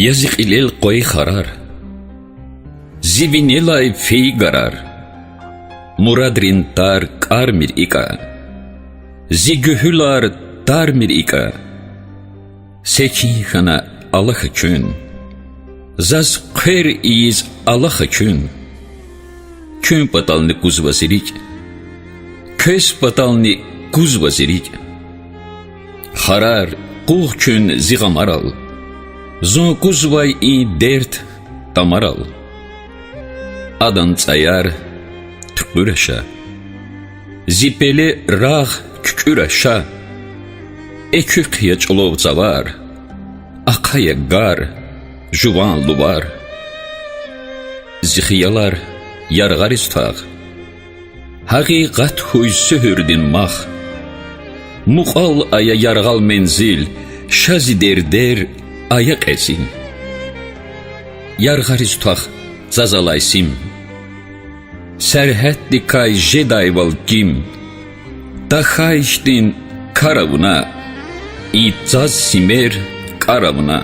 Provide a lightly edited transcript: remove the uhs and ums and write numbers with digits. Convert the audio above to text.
Yazıqilel qoy xarar, zivinelay fey garar, muradrintar karmir ika, zigühülar darmir ika, sekihana Allah için, zaz qer iz Allah için, kün patalni kuz vazirik, kös patalni kuz vazirik, xarar quh kün zigamaral, zon kuzvay i dert tamaral. Adan tsayar tüküreşa, zipeli rağ küküreşa, ekük yaçolov zavar, akaya gar, juvan luvar. Zixiyalar yargar istağ, haqiqat huy sühürdin mağ, muqal aya yargal menzil, şazi der ayak esin. Yargar istağ zazalaysim, serhetli kay jedayval kim, daxayştin karavuna, itzaz simer karavuna.